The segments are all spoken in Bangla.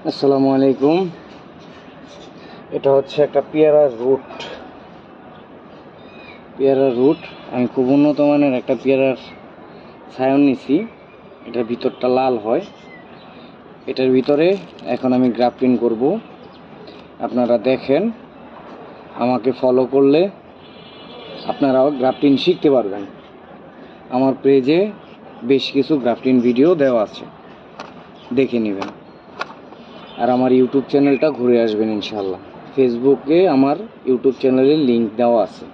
আসসালামু আলাইকুম। এটা হচ্ছে একটা পেয়ারার রুট। আমি খুব উন্নত মানের একটা পেয়ারার ছায়ন নিছি। এটার ভিতরটা লাল হয়। এটার ভিতরে এখন আমি গ্রাফটিং করব। আপনারা দেখেন, আমাকে ফলো করলে আপনারাও গ্রাফটিং শিখতে পারবেন। আমার পেজে বেশ কিছু গ্রাফটিং ভিডিও দেওয়া আছে, দেখে নেবেন। আর আমার ইউটিউব চ্যানেলটা ঘুরে আসবেন ইনশাল্লাহ। ফেসবুকে আমার ইউটিউব চ্যানেলের লিঙ্ক দেওয়া আছে।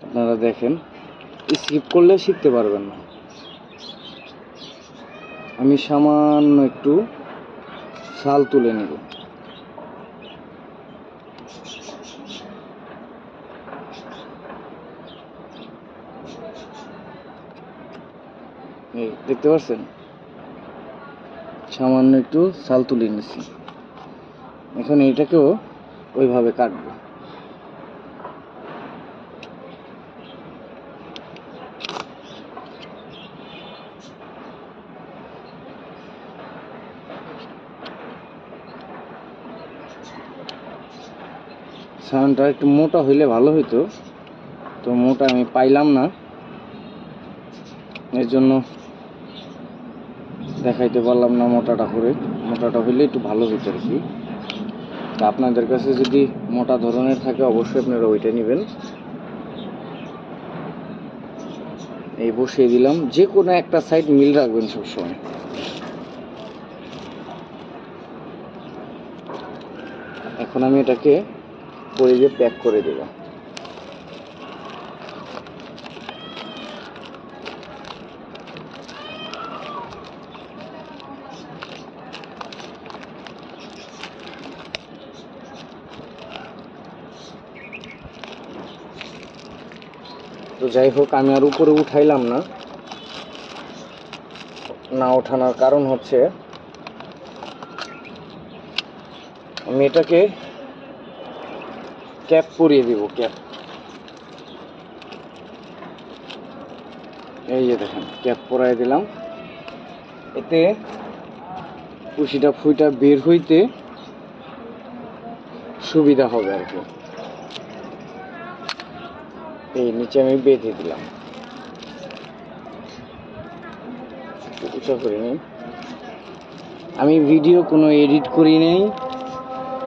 আপনারা দেখেন, স্কিপ করলে শিখতে পারবেন না। আমি সামান্য একটু শাল তুলে নেব। এই দেখতে পাচ্ছেন, সামান্য একটু শাল তুলে নিচ্ছি। এখন এইটাকেও ওইভাবে কাটবো। ছায়নটা একটু মোটা হইলে ভালো হইতো, তো মোটা আমি পাইলাম না, এর জন্য দেখাইতে পারলাম না মোটাটা করে। মোটাটা হইলে একটু ভালো হইতো আর কি। তা আপনাদের কাছে যদি মোটা ধরনের থাকে অবশ্যই আপনারা ওইটা নেবেন। এই বসিয়ে দিলাম, যে কোনো একটা সাইড মিল রাখবেন সবসময়। এখন আমি এটাকে পরিয়ে প্যাক করে দেব। তো যাই হোক, আমি আর উপরে উঠাইলাম না ওঠানোর কারণ হচ্ছে আমি এটাকে ক্যাপ পরিয়ে দিব। ক্যাপ, এই যে দেখেন, ক্যাপ পরাই দিলাম। এতে কুশিটা ফুইটা বের হইতে সুবিধা হবে আর কি। এই নিচে আমি বেঁধে দিলাম। উঁচা করে নিই। আমি ভিডিও কোনো এডিট করি নাই,